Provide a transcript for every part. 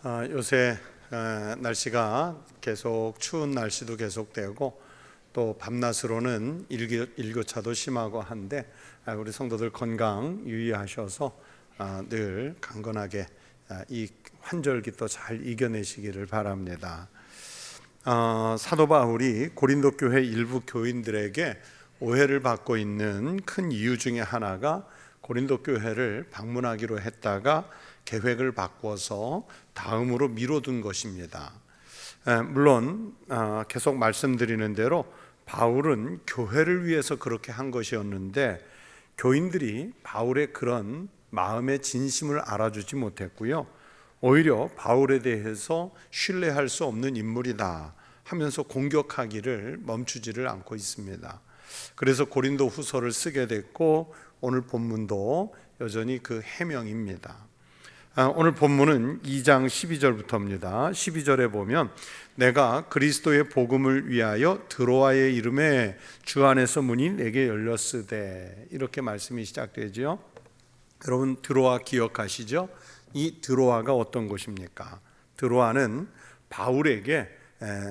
요새 날씨가 계속 추운 날씨도 계속되고 또 밤낮으로는 일교차도 심하고 한데 우리 성도들 건강 유의하셔서 늘 강건하게 이 환절기 또 잘 이겨내시기를 바랍니다. 사도 바울이 고린도 교회 일부 교인들에게 오해를 받고 있는 큰 이유 중에 하나가 고린도 교회를 방문하기로 했다가 계획을 바꿔서 다음으로 미뤄둔 것입니다. 물론 계속 말씀드리는 대로 바울은 교회를 위해서 그렇게 한 것이었는데 교인들이 바울의 그런 마음의 진심을 알아주지 못했고요, 오히려 바울에 대해서 신뢰할 수 없는 인물이다 하면서 공격하기를 멈추지를 않고 있습니다. 그래서 고린도 후서를 쓰게 됐고 오늘 본문도 여전히 그 해명입니다. 오늘 본문은 2장 12절부터입니다. 12절에 보면 내가 그리스도의 복음을 위하여 드로아의 이름에 주 안에서 문이 내게 열렸으되, 이렇게 말씀이 시작되죠. 여러분 드로아 기억하시죠? 이 드로아가 어떤 곳입니까? 드로아는 바울에게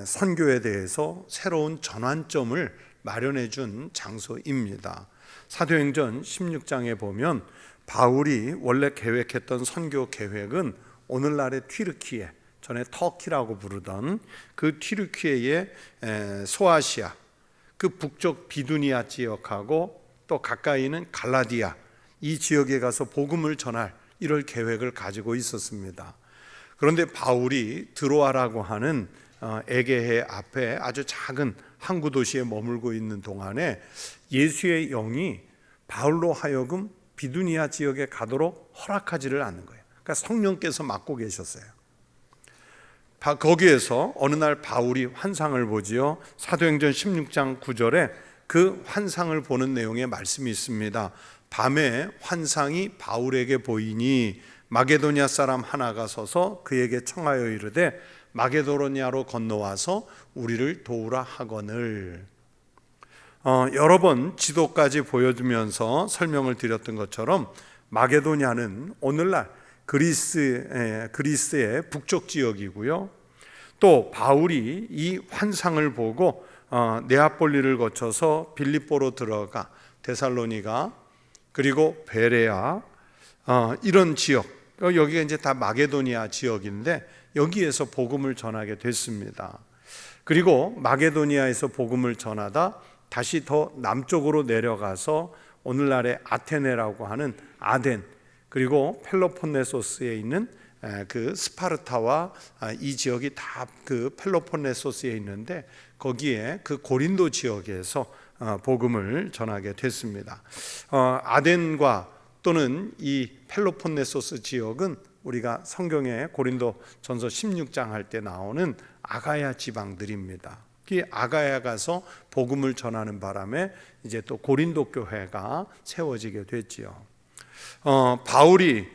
선교에 대해서 새로운 전환점을 마련해 준 장소입니다. 사도행전 16장에 보면 바울이 원래 계획했던 선교 계획은 오늘날의 튀르키예, 전에 터키라고 부르던 그 튀르키예의 소아시아, 그 북쪽 비두니아 지역하고 또 가까이는 갈라디아, 이 지역에 가서 복음을 전할 이럴 계획을 가지고 있었습니다. 그런데 바울이 드로아라고 하는 에게해 앞에 아주 작은 항구 도시에 머물고 있는 동안에 예수의 영이 바울로 하여금 비두니아 지역에 가도록 허락하지를 않는 거예요. 그러니까 성령께서 맡고 계셨어요. 거기에서 어느 날 바울이 환상을 보지요. 사도행전 16장 9절에 그 환상을 보는 내용의 말씀이 있습니다. 밤에 환상이 바울에게 보이니 마게도냐 사람 하나가 서서 그에게 청하여 이르되 마게도냐로 건너와서 우리를 도우라 하거늘. 여러 번 지도까지 보여주면서 설명을 드렸던 것처럼 마게도냐는 오늘날 그리스의 북쪽 지역이고요, 또 바울이 이 환상을 보고 네아폴리를 거쳐서 빌립보로 들어가 데살로니가 그리고 베레아 이런 지역, 여기가 이제 다 마게도니아 지역인데 여기에서 복음을 전하게 됐습니다. 그리고 마게도니아에서 복음을 전하다 다시 더 남쪽으로 내려가서 오늘날의 아테네라고 하는 아덴, 그리고 펠로폰네소스에 있는 그 스파르타와 이 지역이 다 그 펠로폰네소스에 있는데 거기에 그 고린도 지역에서 복음을 전하게 됐습니다. 아덴과 또는 이 펠로폰네소스 지역은 우리가 성경에 고린도 전서 16장 할 때 나오는 아가야 지방들입니다. 이 아가야 가서 복음을 전하는 바람에 이제 또 고린도 교회가 세워지게 됐지요. 바울이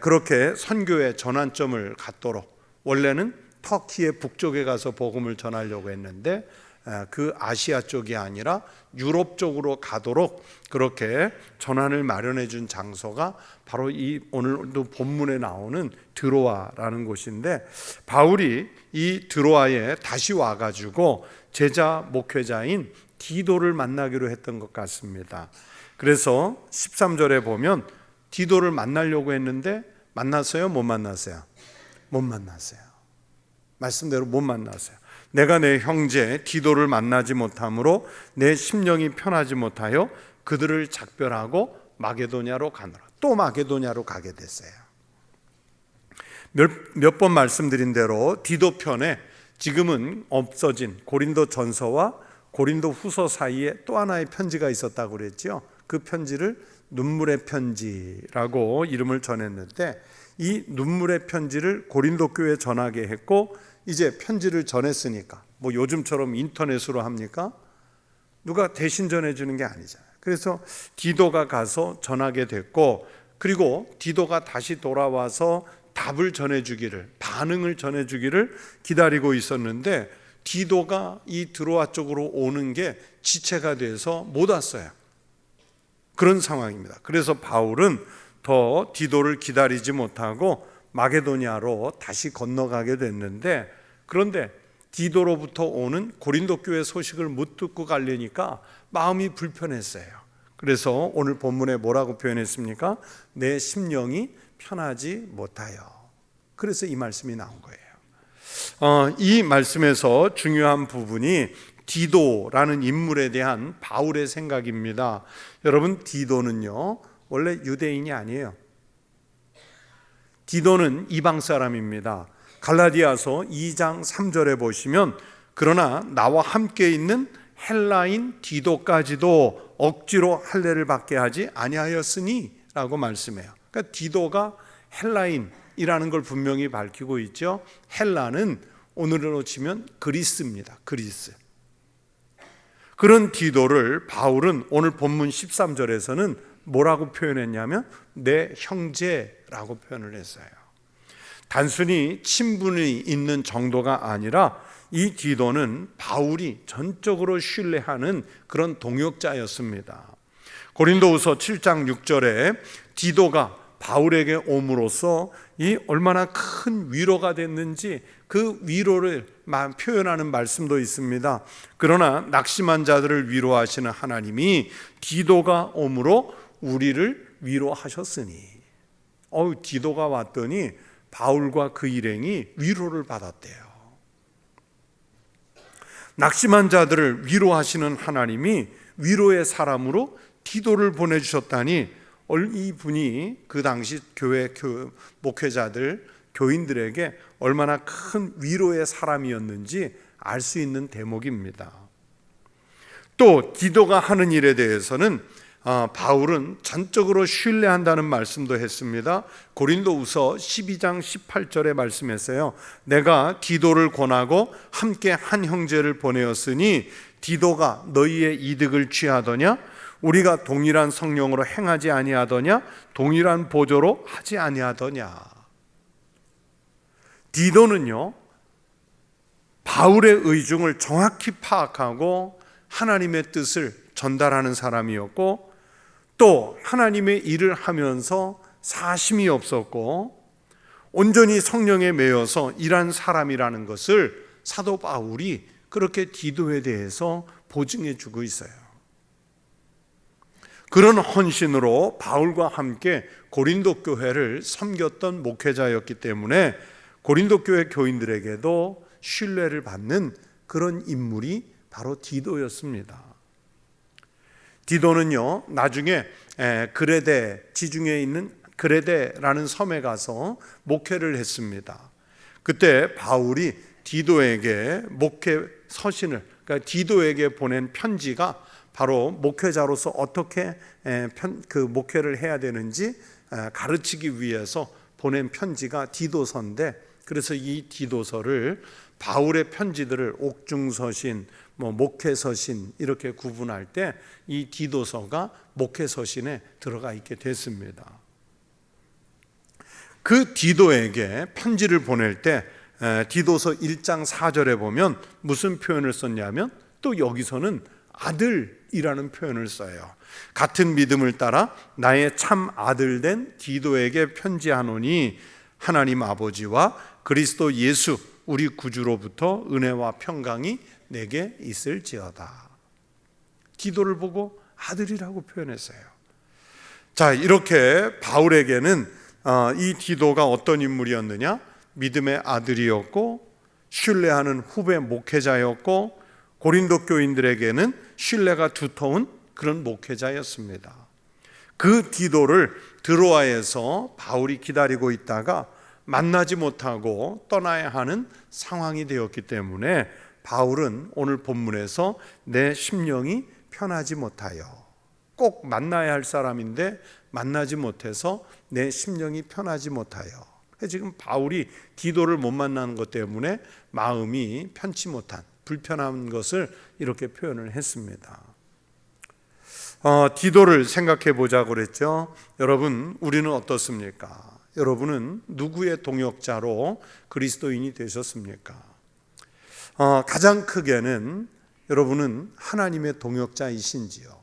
그렇게 선교의 전환점을 갖도록 원래는 터키의 북쪽에 가서 복음을 전하려고 했는데 그 아시아 쪽이 아니라 유럽 쪽으로 가도록 그렇게 전환을 마련해 준 장소가 바로 이 오늘도 본문에 나오는 드로아라는 곳인데, 바울이 이 드로아에 다시 와가지고 제자 목회자인 디도를 만나기로 했던 것 같습니다. 그래서 13절에 보면 디도를 만나려고 했는데 만났어요? 못 만났어요? 못 만났어요. 말씀대로 못 만났어요. 내가 내 형제 디도를 만나지 못함으로 내 심령이 편하지 못하여 그들을 작별하고 마게도냐로 가노라. 또 마게도냐로 가게 됐어요. 몇 번 말씀드린 대로 디도 편에 지금은 없어진 고린도 전서와 고린도 후서 사이에 또 하나의 편지가 있었다고 그랬죠. 그 편지를 눈물의 편지라고 이름을 전했는데 이 눈물의 편지를 고린도 교회에 전하게 했고, 이제 편지를 전했으니까 뭐 요즘처럼 인터넷으로 합니까? 누가 대신 전해주는 게 아니잖아요. 그래서 디도가 가서 전하게 됐고, 그리고 디도가 다시 돌아와서 답을 전해주기를, 반응을 전해주기를 기다리고 있었는데 디도가 이 드로아 쪽으로 오는 게 지체가 돼서 못 왔어요. 그런 상황입니다. 그래서 바울은 더 디도를 기다리지 못하고 마게도냐로 다시 건너가게 됐는데, 그런데 디도로부터 오는 고린도 교회 소식을 못 듣고 가려니까 마음이 불편했어요. 그래서 오늘 본문에 뭐라고 표현했습니까? 내 심령이 편하지 못하여. 그래서 이 말씀이 나온 거예요. 이 말씀에서 중요한 부분이 디도라는 인물에 대한 바울의 생각입니다. 여러분, 디도는요 원래 유대인이 아니에요. 디도는 이방 사람입니다. 갈라디아서 2장 3절에 보시면, 그러나 나와 함께 있는 헬라인 디도까지도 억지로 할례를 받게 하지 아니하였으니 라고 말씀해요. 그러니까 디도가 헬라인이라는 걸 분명히 밝히고 있죠. 헬라는 오늘로 치면 그리스입니다. 그리스. 그런 디도를 바울은 오늘 본문 13절에서는 뭐라고 표현했냐면 내 형제라고 표현을 했어요. 단순히 친분이 있는 정도가 아니라 이 디도는 바울이 전적으로 신뢰하는 그런 동역자였습니다. 고린도후서 7장 6절에 디도가 바울에게 옴으로써 이 얼마나 큰 위로가 됐는지 그 위로를 표현하는 말씀도 있습니다. 그러나 낙심한 자들을 위로하시는 하나님이 디도가 옴으로 우리를 위로하셨으니. 디도가 왔더니 바울과 그 일행이 위로를 받았대요. 낙심한 자들을 위로하시는 하나님이 위로의 사람으로 디도를 보내주셨다니, 이분이 그 당시 교회 목회자들, 교인들에게 얼마나 큰 위로의 사람이었는지 알 수 있는 대목입니다. 또 디도가 하는 일에 대해서는 바울은 전적으로 신뢰한다는 말씀도 했습니다. 고린도후서 12장 18절에 말씀했어요. 내가 디도를 권하고 함께 한 형제를 보내었으니 디도가 너희의 이득을 취하더냐? 우리가 동일한 성령으로 행하지 아니하더냐? 동일한 보조로 하지 아니하더냐? 디도는요 바울의 의중을 정확히 파악하고 하나님의 뜻을 전달하는 사람이었고, 또 하나님의 일을 하면서 사심이 없었고 온전히 성령에 매여서 일한 사람이라는 것을 사도 바울이 그렇게 디도에 대해서 보증해 주고 있어요. 그런 헌신으로 바울과 함께 고린도 교회를 섬겼던 목회자였기 때문에 고린도 교회 교인들에게도 신뢰를 받는 그런 인물이 바로 디도였습니다. 디도는요 나중에 그레데, 지중해에 있는 그레데라는 섬에 가서 목회를 했습니다. 그때 바울이 디도에게 목회 서신을, 그러니까 디도에게 보낸 편지가 바로 목회자로서 어떻게 그 목회를 해야 되는지 가르치기 위해서 보낸 편지가 디도서인데, 그래서 이 디도서를 바울의 편지들을 옥중서신, 목회서신 이렇게 구분할 때 이 디도서가 목회서신에 들어가 있게 됐습니다. 그 디도에게 편지를 보낼 때 디도서 1장 4절에 보면 무슨 표현을 썼냐면, 또 여기서는 아들이라는 표현을 써요. 같은 믿음을 따라 나의 참 아들 된 디도에게 편지하노니 하나님 아버지와 그리스도 예수 우리 구주로부터 은혜와 평강이 내게 있을지어다. 디도를 보고 아들이라고 표현했어요. 자, 이렇게 바울에게는 이 디도가 어떤 인물이었느냐? 믿음의 아들이었고 신뢰하는 후배 목회자였고 고린도 교인들에게는 신뢰가 두터운 그런 목회자였습니다. 그 디도를 드로아에서 바울이 기다리고 있다가 만나지 못하고 떠나야 하는 상황이 되었기 때문에 바울은 오늘 본문에서 내 심령이 편하지 못하여, 꼭 만나야 할 사람인데 만나지 못해서 내 심령이 편하지 못하여, 지금 바울이 디도를 못 만나는 것 때문에 마음이 편치 못한, 불편한 것을 이렇게 표현을 했습니다. 디도를 생각해 보자고 그랬죠. 여러분, 우리는 어떻습니까? 여러분은 누구의 동역자로 그리스도인이 되셨습니까? 가장 크게는 여러분은 하나님의 동역자이신지요?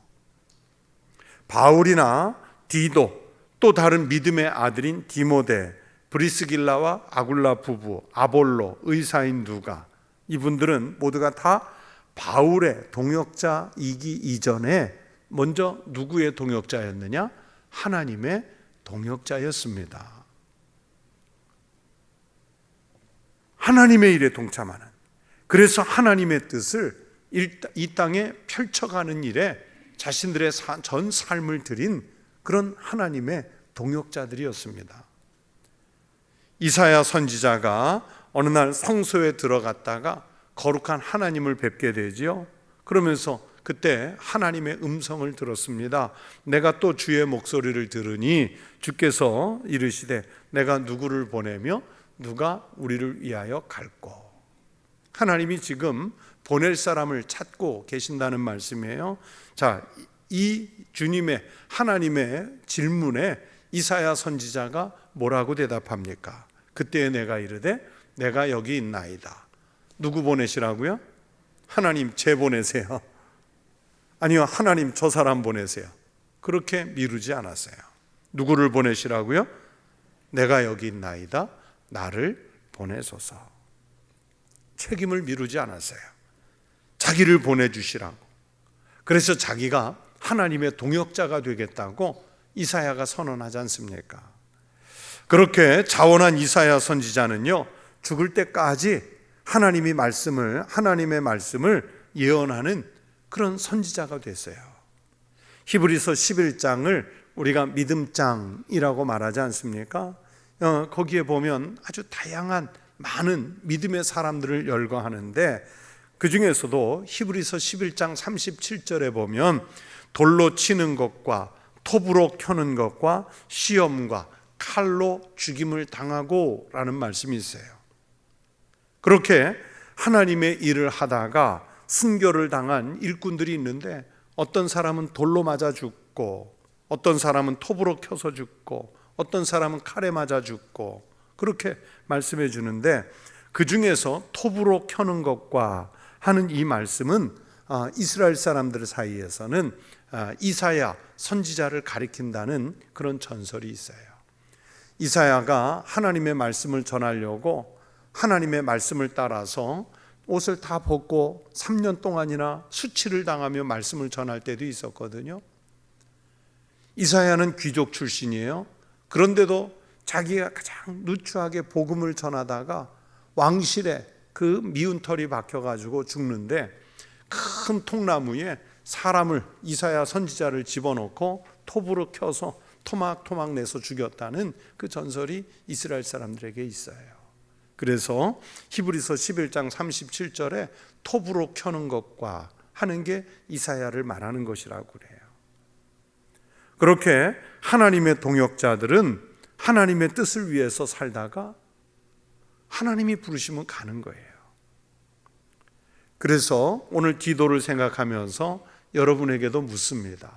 바울이나 디도, 또 다른 믿음의 아들인 디모데, 브리스길라와 아굴라 부부, 아볼로, 의사인 누가, 이분들은 모두가 다 바울의 동역자이기 이전에 먼저 누구의 동역자였느냐? 하나님의 동역자였습니다. 하나님의 일에 동참하는, 그래서 하나님의 뜻을 이 땅에 펼쳐가는 일에 자신들의 전 삶을 드린 그런 하나님의 동역자들이었습니다. 이사야 선지자가 어느 날 성소에 들어갔다가 거룩한 하나님을 뵙게 되지요. 그러면서 그때 하나님의 음성을 들었습니다. 내가 또 주의 목소리를 들으니 주께서 이르시되 내가 누구를 보내며 누가 우리를 위하여 갈꼬. 하나님이 지금 보낼 사람을 찾고 계신다는 말씀이에요. 자, 이 주님의 하나님의 질문에 이사야 선지자가 뭐라고 대답합니까? 그때 내가 이르되 내가 여기 있나이다. 누구 보내시라고요? 하나님 제 보내세요. 아니요, 하나님 저 사람 보내세요. 그렇게 미루지 않았어요. 누구를 보내시라고요? 내가 여기 있나이다. 나를 보내소서. 책임을 미루지 않았어요. 자기를 보내주시라고. 그래서 자기가 하나님의 동역자가 되겠다고 이사야가 선언하지 않습니까? 그렇게 자원한 이사야 선지자는요, 죽을 때까지 하나님의 말씀을 예언하는 그런 선지자가 됐어요. 히브리서 11장을 우리가 믿음장이라고 말하지 않습니까? 거기에 보면 아주 다양한 많은 믿음의 사람들을 열거하는데, 그 중에서도 히브리서 11장 37절에 보면 돌로 치는 것과 톱으로 켜는 것과 시험과 칼로 죽임을 당하고 라는 말씀이 있어요. 그렇게 하나님의 일을 하다가 순교를 당한 일꾼들이 있는데, 어떤 사람은 돌로 맞아 죽고, 어떤 사람은 톱으로 켜서 죽고, 어떤 사람은 칼에 맞아 죽고, 그렇게 말씀해 주는데, 그 중에서 톱으로 켜는 것과 하는 이 말씀은 이스라엘 사람들 사이에서는 이사야 선지자를 가리킨다는 그런 전설이 있어요. 이사야가 하나님의 말씀을 전하려고 하나님의 말씀을 따라서 옷을 다 벗고 3년 동안이나 수치를 당하며 말씀을 전할 때도 있었거든요. 이사야는 귀족 출신이에요. 그런데도 자기가 가장 누추하게 복음을 전하다가 왕실에 그 미운 털이 박혀가지고 죽는데, 큰 통나무에 사람을, 이사야 선지자를 집어넣고 톱으로 켜서 토막토막 내서 죽였다는 그 전설이 이스라엘 사람들에게 있어요. 그래서 히브리서 11장 37절에 톱으로 켜는 것과 하는 게 이사야를 말하는 것이라고 그래요. 그렇게 하나님의 동역자들은 하나님의 뜻을 위해서 살다가 하나님이 부르시면 가는 거예요. 그래서 오늘 기도를 생각하면서 여러분에게도 묻습니다.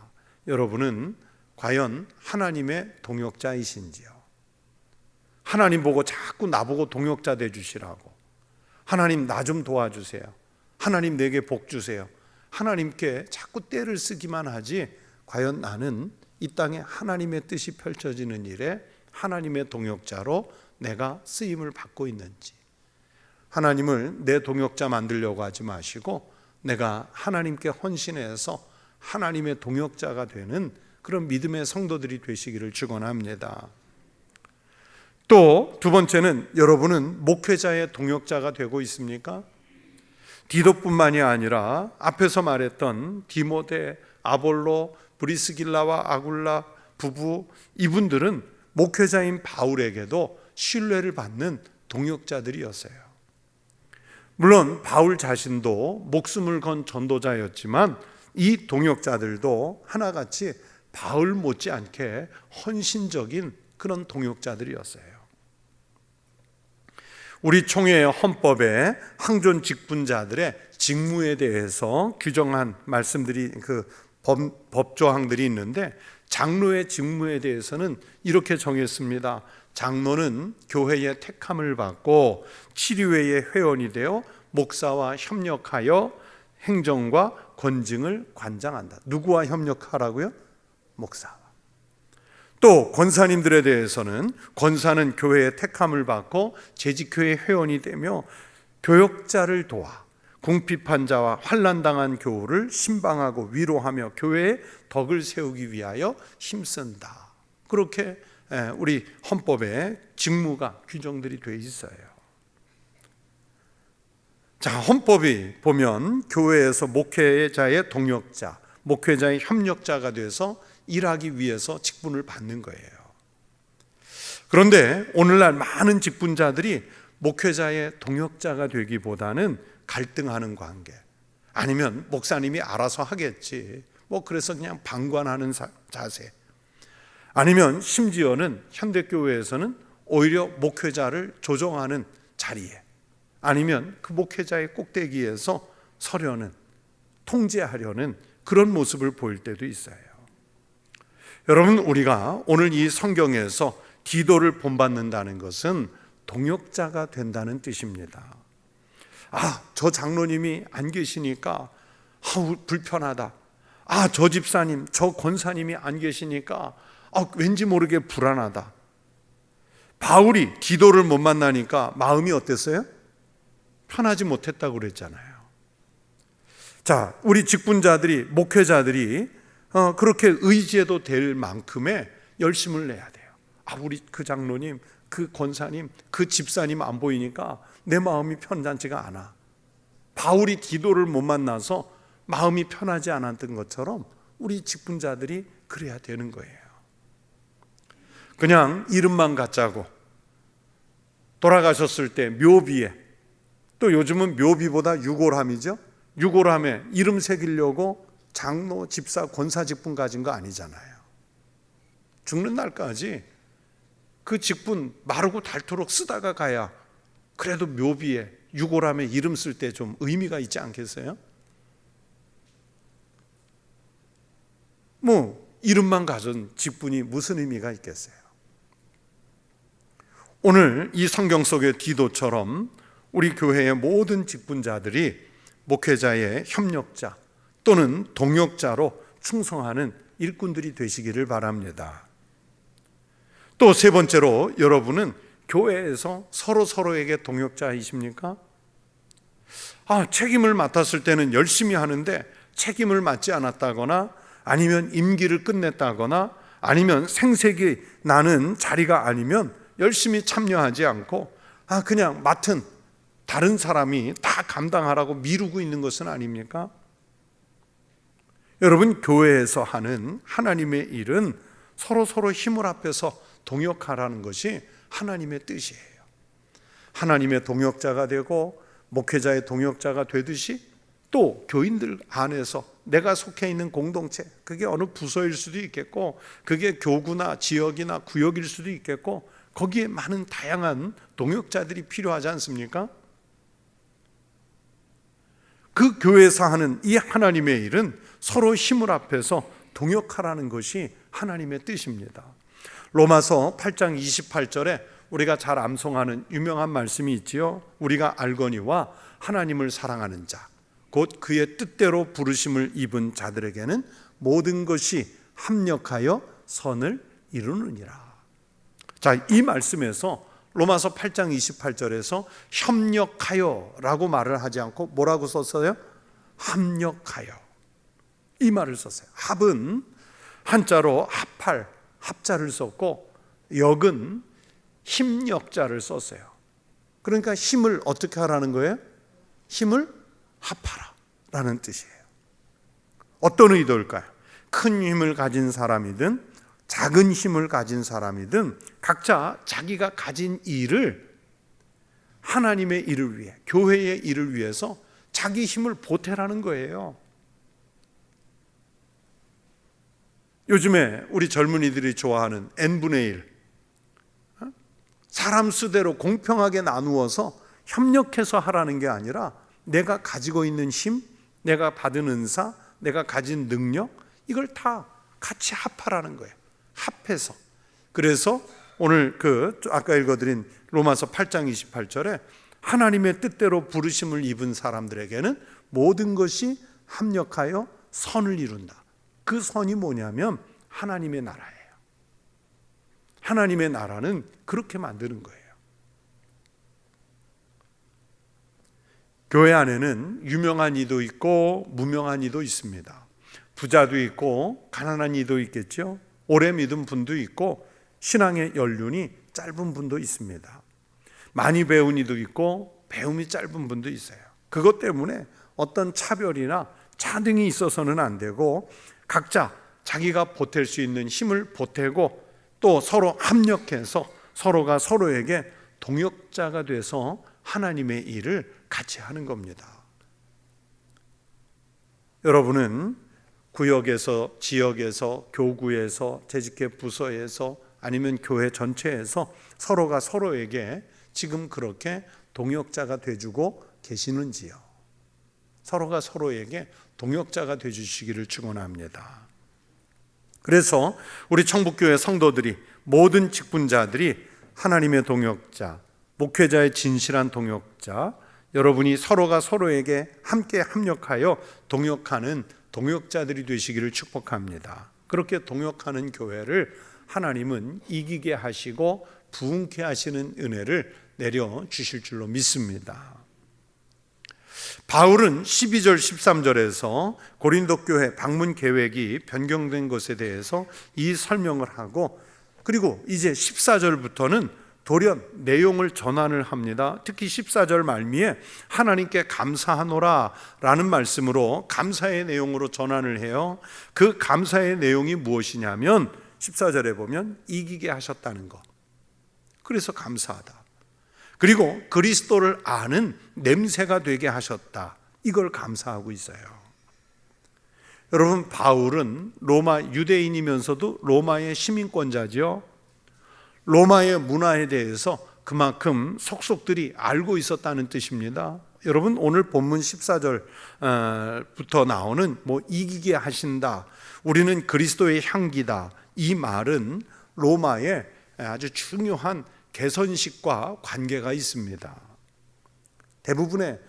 여러분은 과연 하나님의 동역자이신지요? 하나님 보고 자꾸 나보고 동역자 되주시라고, 하나님 나 좀 도와주세요, 하나님 내게 복 주세요, 하나님께 자꾸 떼를 쓰기만 하지, 과연 나는 이 땅에 하나님의 뜻이 펼쳐지는 일에 하나님의 동역자로 내가 쓰임을 받고 있는지. 하나님을 내 동역자 만들려고 하지 마시고 내가 하나님께 헌신해서 하나님의 동역자가 되는 그런 믿음의 성도들이 되시기를 축원합니다. 또 두 번째는, 여러분은 목회자의 동역자가 되고 있습니까? 디도뿐만이 아니라 앞에서 말했던 디모데, 아볼로, 브리스길라와 아굴라 부부, 이분들은 목회자인 바울에게도 신뢰를 받는 동역자들이었어요. 물론 바울 자신도 목숨을 건 전도자였지만 이 동역자들도 하나같이 바울 못지않게 헌신적인 그런 동역자들이었어요. 우리 총회의 헌법에 항존 직분자들의 직무에 대해서 규정한 말씀들이, 그 법조항들이 있는데, 장로의 직무에 대해서는 이렇게 정했습니다. 장로는 교회의 택함을 받고 치료회의 회원이 되어 목사와 협력하여 행정과 권증을 관장한다. 누구와 협력하라고요? 목사와. 또 권사님들에 대해서는 권사는 교회의 택함을 받고 재직교회 회원이 되며 교역자를 도와 궁핍한 자와 환난당한 교우를 신방하고 위로하며 교회의 덕을 세우기 위하여 힘쓴다. 그렇게 우리 헌법에 직무가 규정들이 되어 있어요. 자, 헌법이 보면 교회에서 목회자의 동역자, 목회자의 협력자가 돼서 일하기 위해서 직분을 받는 거예요. 그런데 오늘날 많은 직분자들이 목회자의 동역자가 되기보다는 갈등하는 관계, 아니면 목사님이 알아서 하겠지, 그래서 그냥 방관하는 자세, 아니면 심지어는 현대교회에서는 오히려 목회자를 조정하는 자리에, 아니면 그 목회자의 꼭대기에서 서려는, 통제하려는 그런 모습을 보일 때도 있어요. 여러분, 우리가 오늘 이 성경에서 디도를 본받는다는 것은 동역자가 된다는 뜻입니다. 저 장로님이 안 계시니까 불편하다. 저 집사님, 저 권사님이 안 계시니까 왠지 모르게 불안하다. 바울이 디도를 못 만나니까 마음이 어땠어요? 편하지 못했다고 그랬잖아요. 자, 우리 직분자들이, 목회자들이 그렇게 의지해도 될 만큼의 열심을 내야 돼요. 우리 그 장로님, 그 권사님, 그 집사님 안 보이니까 내 마음이 편찮지가 않아. 바울이 디도를 못 만나서 마음이 편하지 않았던 것처럼 우리 직분자들이 그래야 되는 거예요. 그냥 이름만 갖자고 돌아가셨을 때 묘비에, 또 요즘은 묘비보다 유골함이죠. 유골함에 이름 새기려고 장로, 집사, 권사 직분 가진 거 아니잖아요. 죽는 날까지 그 직분 마르고 닳도록 쓰다가 가야 그래도 묘비에, 유골함에 이름 쓸 때 좀 의미가 있지 않겠어요? 이름만 가진 직분이 무슨 의미가 있겠어요? 오늘 이 성경 속의 디도처럼 우리 교회의 모든 직분자들이 목회자의 협력자 또는 동역자로 충성하는 일꾼들이 되시기를 바랍니다. 또 세 번째로, 여러분은 교회에서 서로에게 동역자이십니까? 책임을 맡았을 때는 열심히 하는데 책임을 맡지 않았다거나, 아니면 임기를 끝냈다거나, 아니면 생색이 나는 자리가 아니면 열심히 참여하지 않고 그냥 맡은 다른 사람이 다 감당하라고 미루고 있는 것은 아닙니까? 여러분, 교회에서 하는 하나님의 일은 서로 힘을 합해서 동역하라는 것이 하나님의 뜻이에요. 하나님의 동역자가 되고 목회자의 동역자가 되듯이, 또 교인들 안에서 내가 속해 있는 공동체, 그게 어느 부서일 수도 있겠고, 그게 교구나 지역이나 구역일 수도 있겠고, 거기에 많은 다양한 동역자들이 필요하지 않습니까? 그 교회에서 하는 이 하나님의 일은 서로 힘을 합해서 동역하라는 것이 하나님의 뜻입니다. 로마서 8장 28절에 우리가 잘 암송하는 유명한 말씀이 있지요. 우리가 알거니와 하나님을 사랑하는 자, 곧 그의 뜻대로 부르심을 입은 자들에게는 모든 것이 합력하여 선을 이루느니라. 자, 이 말씀에서 로마서 8장 28절에서 협력하여 라고 말을 하지 않고 뭐라고 썼어요? 합력하여, 이 말을 썼어요. 합은 한자로 합할, 합자를 썼고, 역은 힘력자를 썼어요. 그러니까 힘을 어떻게 하라는 거예요? 힘을 합하라 라는 뜻이에요. 어떤 의도일까요? 큰 힘을 가진 사람이든 작은 힘을 가진 사람이든 각자 자기가 가진 일을 하나님의 일을 위해, 교회의 일을 위해서 자기 힘을 보태라는 거예요. 요즘에 우리 젊은이들이 좋아하는 n분의 1, 사람 수대로 공평하게 나누어서 협력해서 하라는 게 아니라 내가 가지고 있는 힘, 내가 받은 은사, 내가 가진 능력, 이걸 다 같이 합하라는 거예요. 합해서. 그래서 오늘 아까 읽어드린 로마서 8장 28절에 하나님의 뜻대로 부르심을 입은 사람들에게는 모든 것이 합력하여 선을 이룬다. 그 선이 뭐냐면 하나님의 나라예요. 하나님의 나라는 그렇게 만드는 거예요. 교회 안에는 유명한 이도 있고 무명한 이도 있습니다. 부자도 있고 가난한 이도 있겠죠. 오래 믿은 분도 있고 신앙의 연륜이 짧은 분도 있습니다. 많이 배운 이도 있고 배움이 짧은 분도 있어요. 그것 때문에 어떤 차별이나 차등이 있어서는 안 되고 각자 자기가 보탤 수 있는 힘을 보태고 또 서로 합력해서 서로가 서로에게 동역자가 돼서 하나님의 일을 같이 하는 겁니다. 여러분은 구역에서, 지역에서, 교구에서, 재직회 부서에서 아니면 교회 전체에서 서로가 서로에게 지금 그렇게 동역자가 돼주고 계시는지요? 서로가 서로에게 동역자가 돼주시기를 축원합니다. 그래서 우리 청북교회 성도들이, 모든 직분자들이 하나님의 동역자, 목회자의 진실한 동역자, 여러분이 서로가 서로에게 함께 합력하여 동역하는 동역자들이 되시기를 축복합니다. 그렇게 동역하는 교회를 하나님은 이기게 하시고 부흥케 하시는 은혜를 내려주실 줄로 믿습니다. 바울은 12절 13절에서 고린도 교회 방문 계획이 변경된 것에 대해서 이 설명을 하고, 그리고 이제 14절부터는 돌연 내용을 전환을 합니다. 특히 14절 말미에 하나님께 감사하노라 라는 말씀으로 감사의 내용으로 전환을 해요. 그 감사의 내용이 무엇이냐면 14절에 보면 이기게 하셨다는 것, 그래서 감사하다. 그리고 그리스도를 아는 냄새가 되게 하셨다, 이걸 감사하고 있어요. 여러분, 바울은 로마 유대인이면서도 로마의 시민권자지요. 로마의 문화에 대해서 그만큼 속속들이 알고 있었다는 뜻입니다. 여러분, 오늘 본문 14절부터 나오는 이기게 하신다, 우리는 그리스도의 향기다, 이 말은 로마의 아주 중요한 개선식과 관계가 있습니다. 대부분의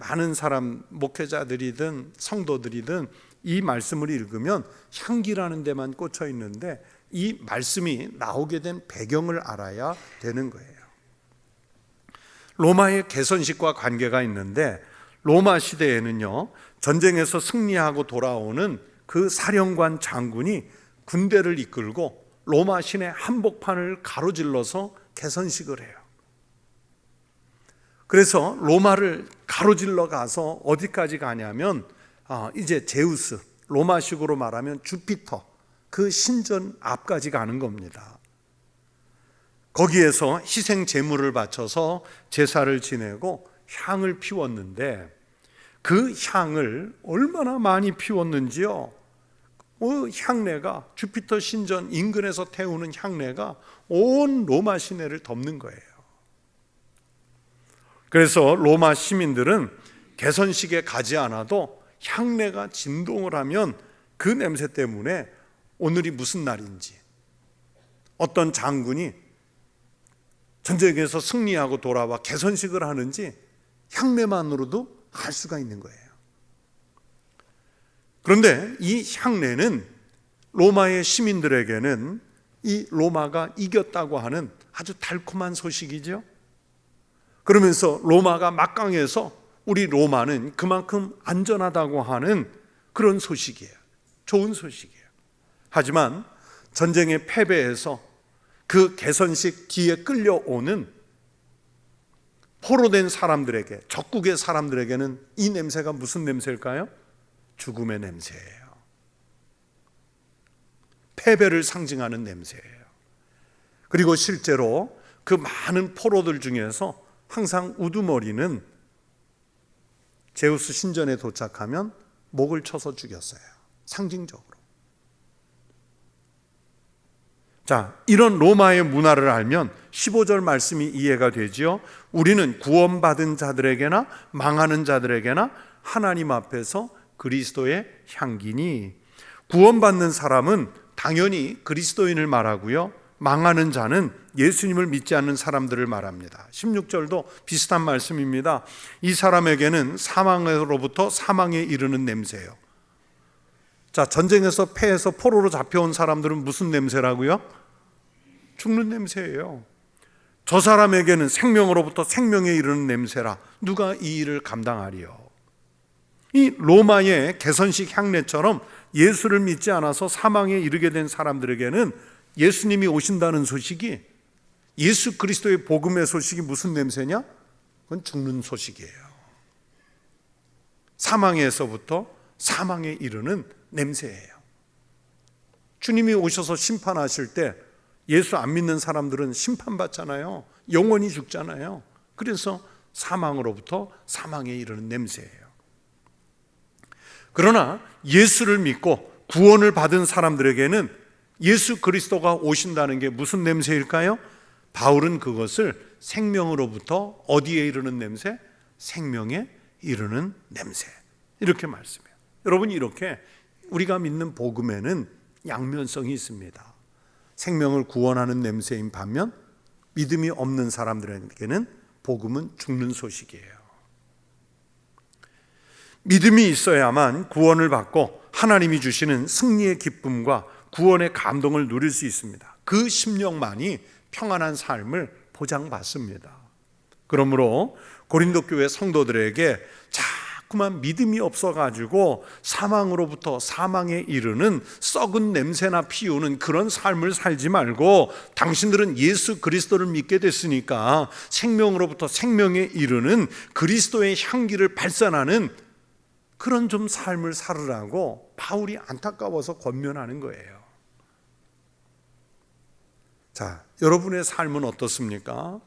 많은 사람, 목회자들이든 성도들이든 이 말씀을 읽으면 향기라는 데만 꽂혀 있는데 이 말씀이 나오게 된 배경을 알아야 되는 거예요. 로마의 개선식과 관계가 있는데, 로마 시대에는요, 전쟁에서 승리하고 돌아오는 그 사령관 장군이 군대를 이끌고 로마 시내 한복판을 가로질러서 개선식을 해요. 그래서 로마를 가로질러 가서 어디까지 가냐면 이제 제우스, 로마식으로 말하면 주피터, 그 신전 앞까지 가는 겁니다. 거기에서 희생 제물을 바쳐서 제사를 지내고 향을 피웠는데, 그 향을 얼마나 많이 피웠는지요. 향내가, 주피터 신전 인근에서 태우는 향내가 온 로마 시내를 덮는 거예요. 그래서 로마 시민들은 개선식에 가지 않아도 향내가 진동을 하면 그 냄새 때문에 오늘이 무슨 날인지, 어떤 장군이 전쟁에서 승리하고 돌아와 개선식을 하는지 향내만으로도 알 수가 있는 거예요. 그런데 이 향내는 로마의 시민들에게는 이 로마가 이겼다고 하는 아주 달콤한 소식이죠. 그러면서 로마가 막강해서 우리 로마는 그만큼 안전하다고 하는 그런 소식이에요. 좋은 소식이에요. 하지만 전쟁에 패배해서 그 개선식 뒤에 끌려오는 포로된 사람들에게, 적국의 사람들에게는 이 냄새가 무슨 냄새일까요? 죽음의 냄새예요. 패배를 상징하는 냄새예요. 그리고 실제로 그 많은 포로들 중에서 항상 우두머리는 제우스 신전에 도착하면 목을 쳐서 죽였어요. 상징적으로. 자, 이런 로마의 문화를 알면 15절 말씀이 이해가 되지요. 우리는 구원받은 자들에게나 망하는 자들에게나 하나님 앞에서 그리스도의 향기니, 구원받는 사람은 당연히 그리스도인을 말하고요, 망하는 자는 예수님을 믿지 않는 사람들을 말합니다. 16절도 비슷한 말씀입니다. 이 사람에게는 사망으로부터 사망에 이르는 냄새예요. 자, 전쟁에서 패해서 포로로 잡혀온 사람들은 무슨 냄새라고요? 죽는 냄새예요. 저 사람에게는 생명으로부터 생명에 이르는 냄새라 누가 이 일을 감당하리요. 이 로마의 개선식 향례처럼 예수를 믿지 않아서 사망에 이르게 된 사람들에게는 예수님이 오신다는 소식이, 예수 그리스도의 복음의 소식이 무슨 냄새냐? 그건 죽는 소식이에요. 사망에서부터 사망에 이르는 냄새예요. 주님이 오셔서 심판하실 때 예수 안 믿는 사람들은 심판받잖아요. 영원히 죽잖아요. 그래서 사망으로부터 사망에 이르는 냄새예요. 그러나 예수를 믿고 구원을 받은 사람들에게는 예수 그리스도가 오신다는 게 무슨 냄새일까요? 바울은 그것을 생명으로부터 어디에 이르는 냄새? 생명에 이르는 냄새, 이렇게 말씀해요. 여러분, 이렇게 우리가 믿는 복음에는 양면성이 있습니다. 생명을 구원하는 냄새인 반면 믿음이 없는 사람들에게는 복음은 죽는 소식이에요. 믿음이 있어야만 구원을 받고 하나님이 주시는 승리의 기쁨과 구원의 감동을 누릴 수 있습니다. 그 심령만이 평안한 삶을 보장받습니다. 그러므로 고린도 교회 성도들에게 자꾸만 믿음이 없어가지고 사망으로부터 사망에 이르는 썩은 냄새나 피우는 그런 삶을 살지 말고, 당신들은 예수 그리스도를 믿게 됐으니까 생명으로부터 생명에 이르는 그리스도의 향기를 발산하는 그런 좀 삶을 살으라고 바울이 안타까워서 권면하는 거예요. 자, 여러분의 삶은 어떻습니까?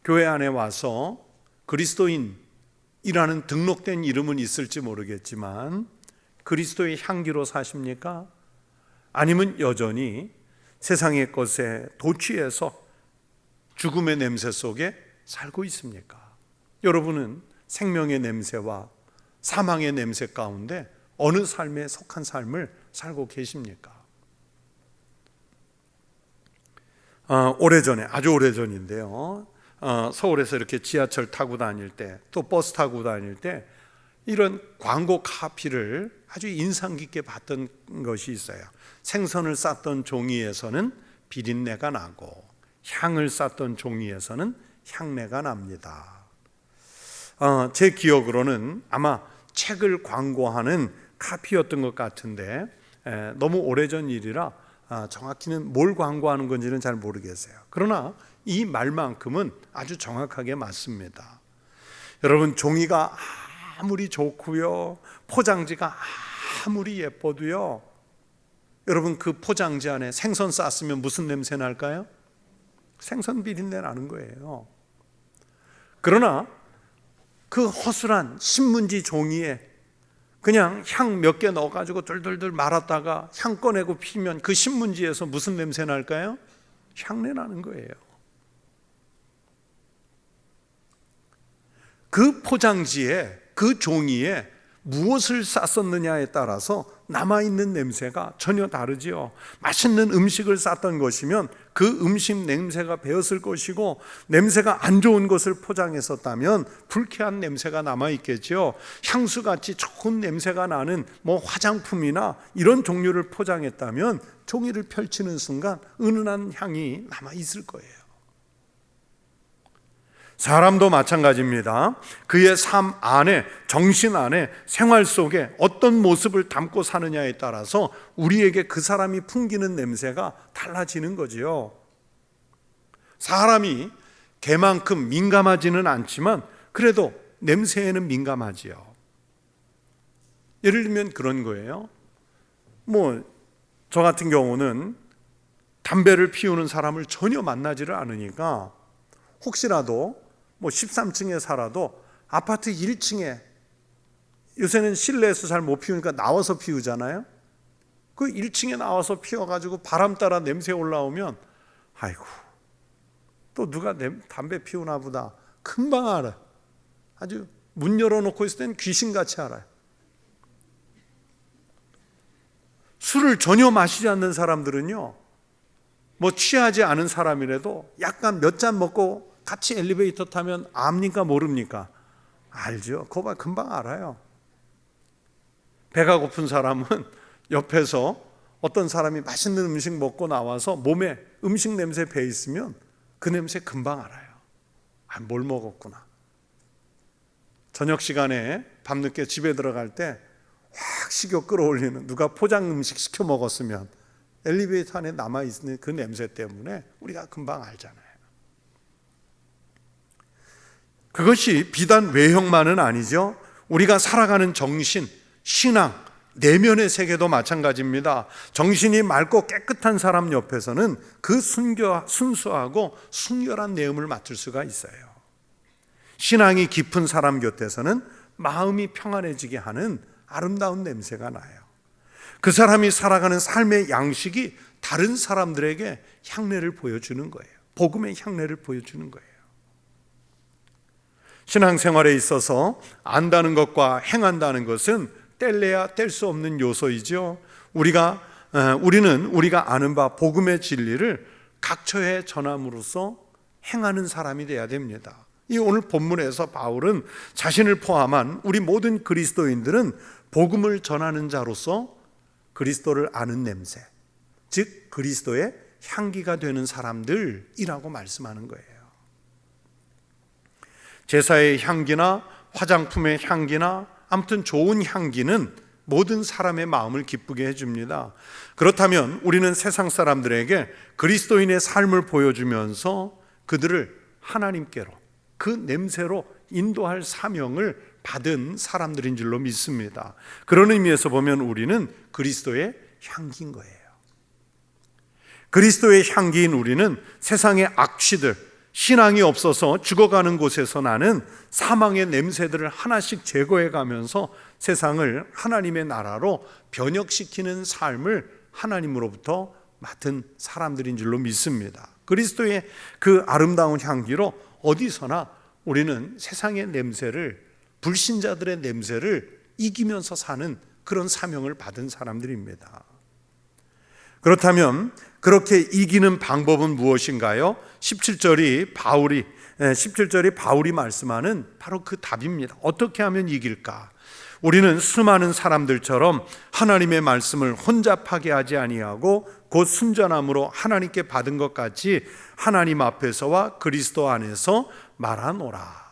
교회 안에 와서 그리스도인이라는 등록된 이름은 있을지 모르겠지만 그리스도의 향기로 사십니까? 아니면 여전히 세상의 것에 도취해서 죽음의 냄새 속에 살고 있습니까? 여러분은 생명의 냄새와 사망의 냄새 가운데 어느 삶에 속한 삶을 살고 계십니까? 오래전에, 아주 오래전인데요, 서울에서 이렇게 지하철 타고 다닐 때, 또 버스 타고 다닐 때 이런 광고 카피를 아주 인상 깊게 봤던 것이 있어요. 생선을 쌌던 종이에서는 비린내가 나고 향을 쌌던 종이에서는 향내가 납니다. 제 기억으로는 아마 책을 광고하는 카피였던 것 같은데, 너무 오래전 일이라 정확히는 뭘 광고하는 건지는 잘 모르겠어요. 그러나 이 말만큼은 아주 정확하게 맞습니다. 여러분, 종이가 아무리 좋고요, 포장지가 아무리 예뻐도요, 여러분, 그 포장지 안에 생선 쌌으면 무슨 냄새 날까요? 생선 비린내 나는 거예요. 그러나 그 허술한 신문지 종이에 그냥 향 몇 개 넣어가지고 둘둘둘 말았다가 향 꺼내고 피면 그 신문지에서 무슨 냄새 날까요? 향내 나는 거예요. 그 포장지에, 그 종이에 무엇을 쌌었느냐에 따라서 남아있는 냄새가 전혀 다르지요. 맛있는 음식을 쌌던 것이면 그 음식 냄새가 배었을 것이고, 냄새가 안 좋은 것을 포장했었다면 불쾌한 냄새가 남아있겠지요. 향수같이 좋은 냄새가 나는 화장품이나 이런 종류를 포장했다면 종이를 펼치는 순간 은은한 향이 남아있을 거예요. 사람도 마찬가지입니다. 그의 삶 안에, 정신 안에, 생활 속에 어떤 모습을 담고 사느냐에 따라서 우리에게 그 사람이 풍기는 냄새가 달라지는 거지요. 사람이 개만큼 민감하지는 않지만 그래도 냄새에는 민감하지요. 예를 들면 그런 거예요. 저 같은 경우는 담배를 피우는 사람을 전혀 만나지를 않으니까 혹시라도 13층에 살아도 아파트 1층에, 요새는 실내에서 잘 못 피우니까 나와서 피우잖아요. 그 1층에 나와서 피워가지고 바람 따라 냄새 올라오면 아이고, 또 누가 담배 피우나 보다 금방 알아. 아주 문 열어놓고 있을 땐 귀신같이 알아요. 술을 전혀 마시지 않는 사람들은요, 취하지 않은 사람이라도 약간 몇 잔 먹고 같이 엘리베이터 타면 압니까 모릅니까? 알죠. 그거 금방 알아요. 배가 고픈 사람은 옆에서 어떤 사람이 맛있는 음식 먹고 나와서 몸에 음식 냄새 배 있으면 그 냄새 금방 알아요. 아, 뭘 먹었구나. 저녁 시간에 밤늦게 집에 들어갈 때 확 식욕 끌어올리는, 누가 포장 음식 시켜 먹었으면 엘리베이터 안에 남아있는 그 냄새 때문에 우리가 금방 알잖아요. 그것이 비단 외형만은 아니죠. 우리가 살아가는 정신, 신앙, 내면의 세계도 마찬가지입니다. 정신이 맑고 깨끗한 사람 옆에서는 그 순수하고 순결한 내음을 맡을 수가 있어요. 신앙이 깊은 사람 곁에서는 마음이 평안해지게 하는 아름다운 냄새가 나요. 그 사람이 살아가는 삶의 양식이 다른 사람들에게 향내를 보여주는 거예요. 복음의 향내를 보여주는 거예요. 신앙생활에 있어서 안다는 것과 행한다는 것은 뗄래야 뗄 수 없는 요소이죠. 우리는 우리가 아는 바 복음의 진리를 각처에 전함으로써 행하는 사람이 되어야 됩니다. 이 오늘 본문에서 바울은 자신을 포함한 우리 모든 그리스도인들은 복음을 전하는 자로서 그리스도를 아는 냄새, 즉 그리스도의 향기가 되는 사람들이라고 말씀하는 거예요. 제사의 향기나 화장품의 향기나 아무튼 좋은 향기는 모든 사람의 마음을 기쁘게 해줍니다. 그렇다면 우리는 세상 사람들에게 그리스도인의 삶을 보여주면서 그들을 하나님께로, 그 냄새로 인도할 사명을 받은 사람들인 줄로 믿습니다. 그런 의미에서 보면 우리는 그리스도의 향기인 거예요. 그리스도의 향기인 우리는 세상의 악취들, 신앙이 없어서 죽어가는 곳에서 나는 사망의 냄새들을 하나씩 제거해 가면서 세상을 하나님의 나라로 변혁시키는 삶을 하나님으로부터 맡은 사람들인 줄로 믿습니다. 그리스도의 그 아름다운 향기로 어디서나 우리는 세상의 냄새를, 불신자들의 냄새를 이기면서 사는 그런 사명을 받은 사람들입니다. 그렇다면 그렇게 이기는 방법은 무엇인가요? 17절이 바울이 말씀하는 바로 그 답입니다. 어떻게 하면 이길까? 우리는 수많은 사람들처럼 하나님의 말씀을 혼잡하게 하지 아니하고 곧 순전함으로 하나님께 받은 것 같이 하나님 앞에서와 그리스도 안에서 말하노라.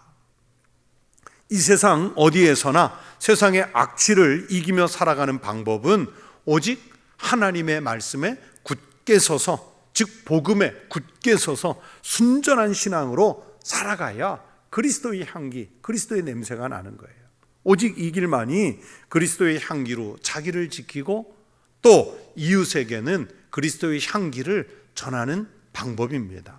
이 세상 어디에서나 세상의 악취를 이기며 살아가는 방법은 오직 하나님의 말씀에 굳게 서서, 즉 복음에 굳게 서서 순전한 신앙으로 살아가야 그리스도의 향기, 그리스도의 냄새가 나는 거예요. 오직 이 길만이 그리스도의 향기로 자기를 지키고 또 이웃에게는 그리스도의 향기를 전하는 방법입니다.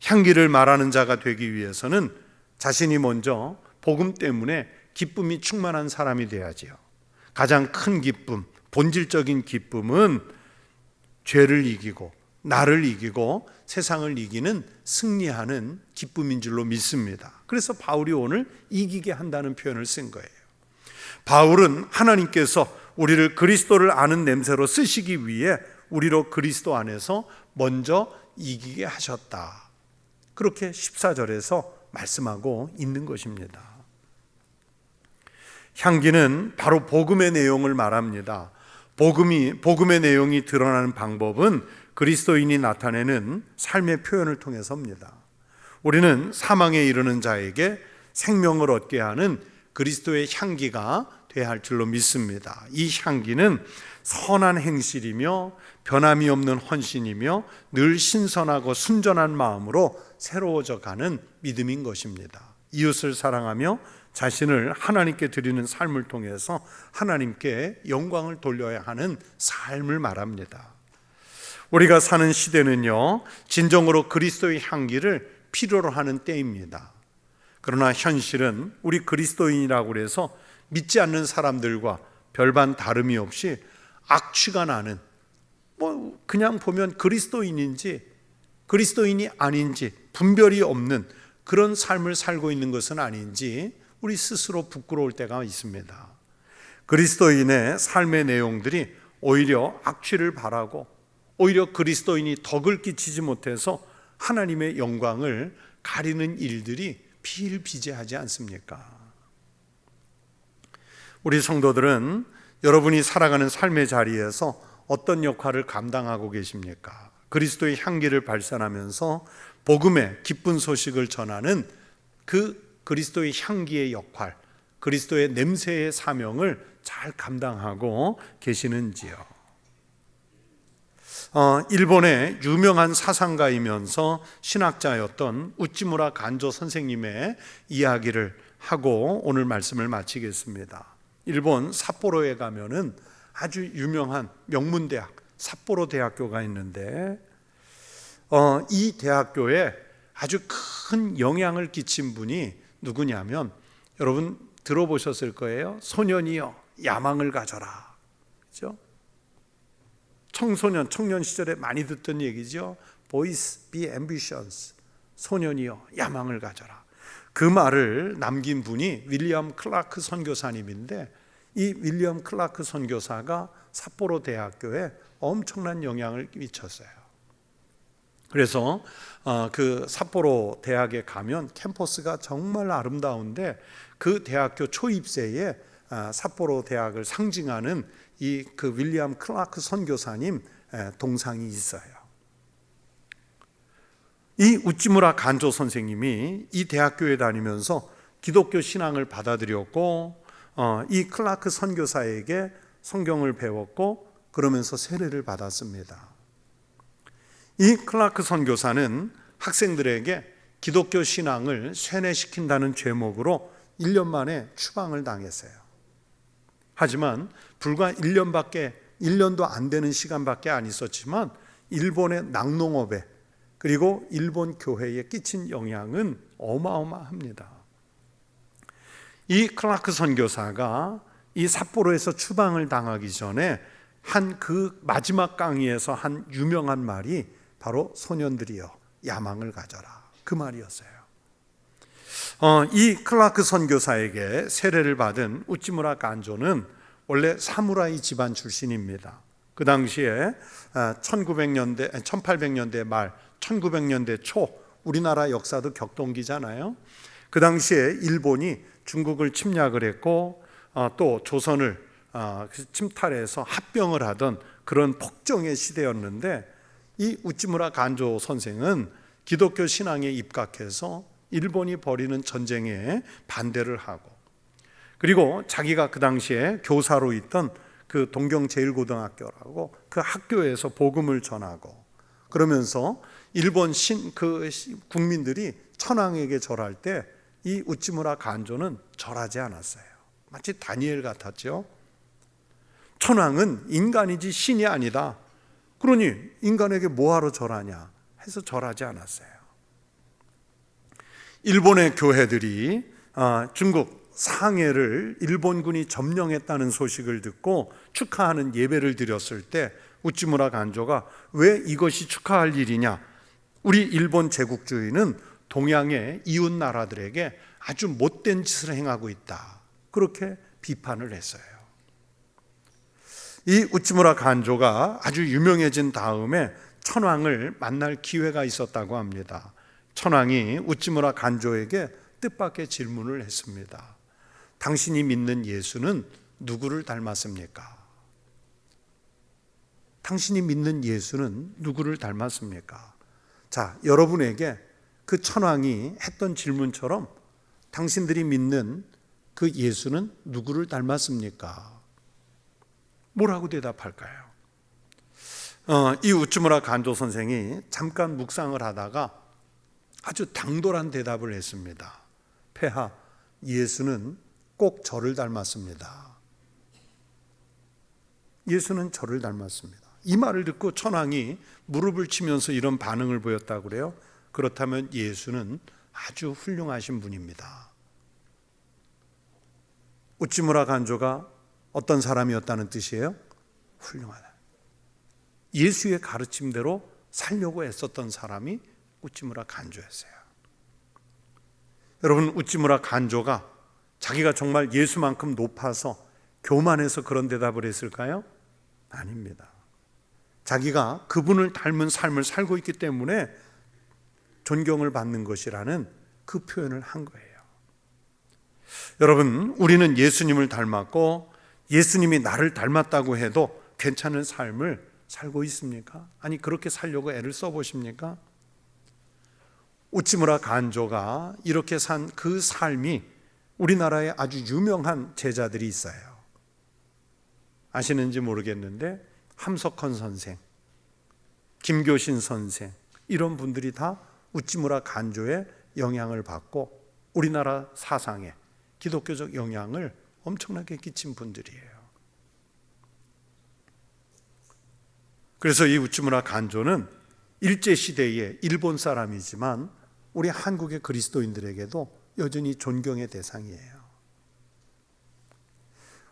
향기를 말하는 자가 되기 위해서는 자신이 먼저 복음 때문에 기쁨이 충만한 사람이 돼야지요. 가장 큰 기쁨, 본질적인 기쁨은 죄를 이기고 나를 이기고 세상을 이기는 승리하는 기쁨인 줄로 믿습니다. 그래서 바울이 오늘 이기게 한다는 표현을 쓴 거예요. 바울은 하나님께서 우리를 그리스도를 아는 냄새로 쓰시기 위해 우리로 그리스도 안에서 먼저 이기게 하셨다. 그렇게 14절에서 말씀하고 있는 것입니다. 향기는 바로 복음의 내용을 말합니다. 복음의 내용이 드러나는 방법은 그리스도인이 나타내는 삶의 표현을 통해서입니다. 우리는 사망에 이르는 자에게 생명을 얻게 하는 그리스도의 향기가 되어야 할 줄로 믿습니다. 이 향기는 선한 행실이며 변함이 없는 헌신이며 늘 신선하고 순전한 마음으로 새로워져 가는 믿음인 것입니다. 이웃을 사랑하며 자신을 하나님께 드리는 삶을 통해서 하나님께 영광을 돌려야 하는 삶을 말합니다. 우리가 사는 시대는요, 진정으로 그리스도의 향기를 필요로 하는 때입니다. 그러나 현실은 우리 그리스도인이라고 해서 믿지 않는 사람들과 별반 다름이 없이 악취가 나는, 그냥 보면 그리스도인인지 그리스도인이 아닌지 분별이 없는 그런 삶을 살고 있는 것은 아닌지 우리 스스로 부끄러울 때가 있습니다. 그리스도인의 삶의 내용들이 오히려 악취를 발하고 오히려 그리스도인이 덕을 끼치지 못해서 하나님의 영광을 가리는 일들이 비일비재하지 않습니까? 우리 성도들은 여러분이 살아가는 삶의 자리에서 어떤 역할을 감당하고 계십니까? 그리스도의 향기를 발산하면서 복음의 기쁜 소식을 전하는 그 그리스도의 향기의 역할, 그리스도의 냄새의 사명을 잘 감당하고 계시는지요? 일본의 유명한 사상가이면서 신학자였던 우찌무라 간조 선생님의 이야기를 하고 오늘 말씀을 마치겠습니다. 일본 삿포로에 가면은 아주 유명한 명문대학 삿포로 대학교가 있는데 이 대학교에 아주 큰 영향을 끼친 분이 누구냐면 여러분 들어보셨을 거예요. 소년이여 야망을 가져라. 그렇죠? 청년 시절에 많이 듣던 얘기죠. Boys be ambitious. 소년이여 야망을 가져라. 그 말을 남긴 분이 윌리엄 클라크 선교사님인데 이 윌리엄 클라크 선교사가 삿포로 대학교에 엄청난 영향을 미쳤어요. 그래서 그 삿포로 대학에 가면 캠퍼스가 정말 아름다운데 그 대학교 초입세에 삿포로 대학을 상징하는 이 그 윌리엄 클라크 선교사님 동상이 있어요. 이 우찌무라 간조 선생님이 이 대학교에 다니면서 기독교 신앙을 받아들였고 이 클라크 선교사에게 성경을 배웠고 그러면서 세례를 받았습니다. 이 클라크 선교사는 학생들에게 기독교 신앙을 세뇌시킨다는 죄목으로 1년 만에 추방을 당했어요. 하지만 불과 1년도 안 되는 시간밖에 안 있었지만 일본의 낙농업에 그리고 일본 교회에 끼친 영향은 어마어마합니다. 이 클라크 선교사가 이 삿포로에서 추방을 당하기 전에 한 그 마지막 강의에서 한 유명한 말이 바로 소년들이여 야망을 가져라 그 말이었어요. 이 클라크 선교사에게 세례를 받은 우찌무라 간조는 원래 사무라이 집안 출신입니다. 그 당시에 1800년대 말 1900년대 초 우리나라 역사도 격동기잖아요. 그 당시에 일본이 중국을 침략을 했고 또 조선을 침탈해서 합병을 하던 그런 폭정의 시대였는데 이 우찌무라 간조 선생은 기독교 신앙에 입각해서 일본이 벌이는 전쟁에 반대를 하고 그리고 자기가 그 당시에 교사로 있던 그 동경제일고등학교라고 그 학교에서 복음을 전하고 그러면서 일본 국민들이 천황에게 절할 때 이 우찌무라 간조는 절하지 않았어요. 마치 다니엘 같았죠. 천황은 인간이지 신이 아니다. 그러니 인간에게 뭐하러 절하냐 해서 절하지 않았어요. 일본의 교회들이 중국 상해를 일본군이 점령했다는 소식을 듣고 축하하는 예배를 드렸을 때 우찌무라 간조가 왜 이것이 축하할 일이냐, 우리 일본 제국주의는 동양의 이웃 나라들에게 아주 못된 짓을 행하고 있다, 그렇게 비판을 했어요. 이 우찌무라 간조가 아주 유명해진 다음에 천황을 만날 기회가 있었다고 합니다. 천황이 우찌무라 간조에게 뜻밖의 질문을 했습니다. 당신이 믿는 예수는 누구를 닮았습니까? 당신이 믿는 예수는 누구를 닮았습니까? 자, 여러분에게 그 천황이 했던 질문처럼 당신들이 믿는 그 예수는 누구를 닮았습니까? 뭐라고 대답할까요? 이 우찌무라 간조 선생이 잠깐 묵상을 하다가 아주 당돌한 대답을 했습니다. 폐하, 예수는 꼭 저를 닮았습니다. 예수는 저를 닮았습니다. 이 말을 듣고 천황이 무릎을 치면서 이런 반응을 보였다고 그래요. 그렇다면 예수는 아주 훌륭하신 분입니다. 우찌무라 간조가 어떤 사람이었다는 뜻이에요? 훌륭하다. 예수의 가르침대로 살려고 애썼던 사람이 우찌무라 간조였어요. 여러분, 우찌무라 간조가 자기가 정말 예수만큼 높아서 교만해서 그런 대답을 했을까요? 아닙니다. 자기가 그분을 닮은 삶을 살고 있기 때문에 존경을 받는 것이라는 그 표현을 한 거예요. 여러분, 우리는 예수님을 닮았고 예수님이 나를 닮았다고 해도 괜찮은 삶을 살고 있습니까? 아니, 그렇게 살려고 애를 써보십니까? 우치무라 간조가 이렇게 산 그 삶이 우리나라에 아주 유명한 제자들이 있어요. 아시는지 모르겠는데 함석헌 선생, 김교신 선생, 이런 분들이 다 우치무라 간조의 영향을 받고 우리나라 사상에 기독교적 영향을 엄청나게 끼친 분들이에요. 그래서 이 우치무라 간조는 일제시대의 일본 사람이지만 우리 한국의 그리스도인들에게도 여전히 존경의 대상이에요.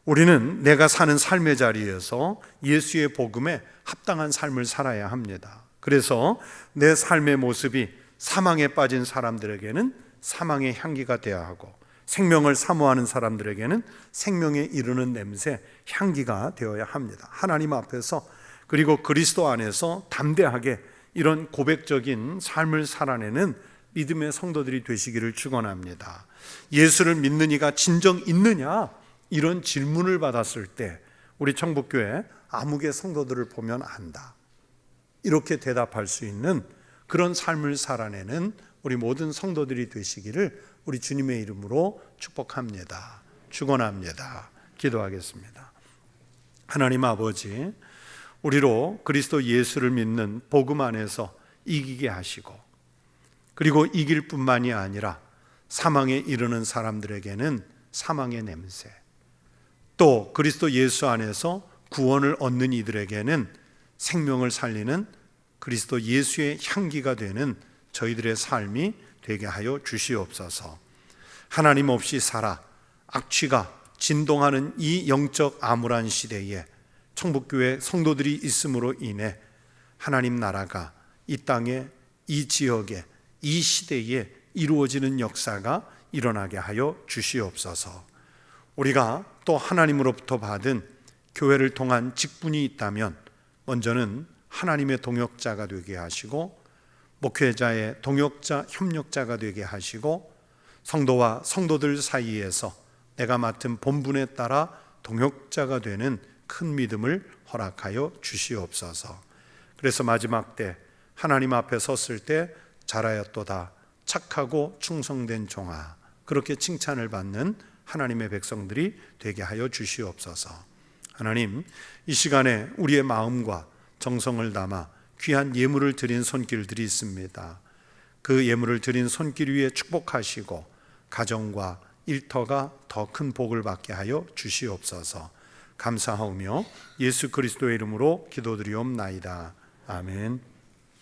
우리는 내가 사는 삶의 자리에서 예수의 복음에 합당한 삶을 살아야 합니다. 그래서 내 삶의 모습이 사망에 빠진 사람들에게는 사망의 향기가 되어야 하고, 생명을 사모하는 사람들에게는 생명에 이르는 냄새, 향기가 되어야 합니다. 하나님 앞에서, 그리고 그리스도 안에서 담대하게 이런 고백적인 삶을 살아내는 믿음의 성도들이 되시기를 축원합니다. 예수를 믿는 이가 진정 있느냐? 이런 질문을 받았을 때 우리 청북교회 아무개 성도들을 보면 안다, 이렇게 대답할 수 있는 그런 삶을 살아내는 우리 모든 성도들이 되시기를 우리 주님의 이름으로 축복합니다. 축원합니다. 기도하겠습니다. 하나님 아버지, 우리로 그리스도 예수를 믿는 복음 안에서 이기게 하시고, 그리고 이길 뿐만이 아니라 사망에 이르는 사람들에게는 사망의 냄새, 또 그리스도 예수 안에서 구원을 얻는 이들에게는 생명을 살리는 그리스도 예수의 향기가 되는 저희들의 삶이 되게 하여 주시옵소서. 하나님 없이 살아 악취가 진동하는 이 영적 암울한 시대에 청북교회 성도들이 있음으로 인해 하나님 나라가 이 땅에, 이 지역에, 이 시대에 이루어지는 역사가 일어나게 하여 주시옵소서. 우리가 또 하나님으로부터 받은 교회를 통한 직분이 있다면 먼저는 하나님의 동역자가 되게 하시고, 목회자의 동역자, 협력자가 되게 하시고, 성도와 성도들 사이에서 내가 맡은 본분에 따라 동역자가 되는 큰 믿음을 허락하여 주시옵소서. 그래서 마지막 때 하나님 앞에 섰을 때 잘하였도다 착하고 충성된 종아, 그렇게 칭찬을 받는 하나님의 백성들이 되게 하여 주시옵소서. 하나님, 이 시간에 우리의 마음과 정성을 담아 귀한 예물을 드린 손길들이 있습니다. 그 예물을 드린 손길 위에 축복하시고 가정과 일터가 더 큰 복을 받게 하여 주시옵소서. 감사하오며 예수 그리스도의 이름으로 기도드리옵나이다. 아멘.